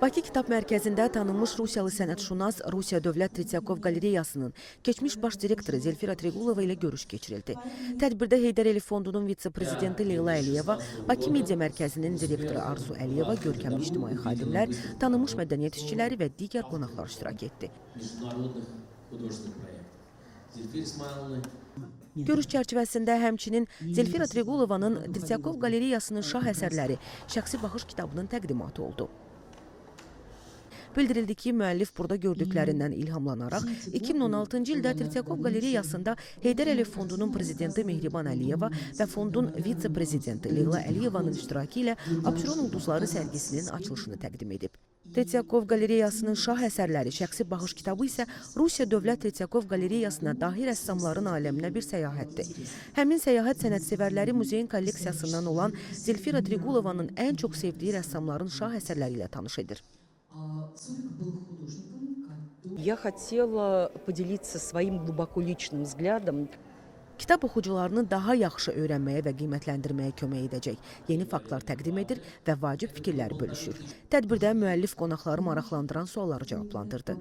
Bakı Kitab Mərkəzində tanınmış Rusiyalı sənətşünas Rusiya Dövlət Trityakov Qalereyasının keçmiş baş direktoru Zelfira Trigulova ilə görüş keçirildi. Tədbirdə Heydər Əliyev Fondunun vitse-prezidenti Leyla Əliyeva, Bakı Media Mərkəzinin direktoru Arzu Əliyeva, görkəmli ictimai xadimlər, tanınmış mədəniyyət işçiləri və digər qonaqlar iştirak etdi. Görüş çərçivəsində həmçinin Zelfira Trigulovanın Trityakov Qalereyasının şah əsərləri şəxsi baxış kitabının təqdimatı oldu. Bildirildi ki, müəllif burada gördüklərindən ilhamlanaraq 2016-cı ildə Trityakov Qalereyasında Heydər Əliyev Fondunun prezidenti Mehriban Əliyeva və fondun vitse-prezidenti Leyla Əliyevanın iştirakı ilə Abşeron ulduzları sərgisinin açılışını təqdim edib. Trityakov Qalereyasının şah əsərləri şəxsi baxış kitabı isə Rusiya Dövlət Trityakov Qalereyasına dahi rəssamların aləminə bir səyahətdir. Həmin səyahət sənətsevərləri muzeyin kolleksiyasından olan Zelfira Trigulovanın ən çox sevdiyi rəssamların şah əsərləri ilə tanış edir. Я хотела поделиться своим глубоко личным взглядом. Kitab oxucularını daha yaxşı öyrənməyə və qiymətləndirməyə kömək edəcək yeni faktlar təqdim edir və vacib fikirləri bölüşür. Tədbirdə müəllif qonaqları maraqlandıran sualları cavablandırdı.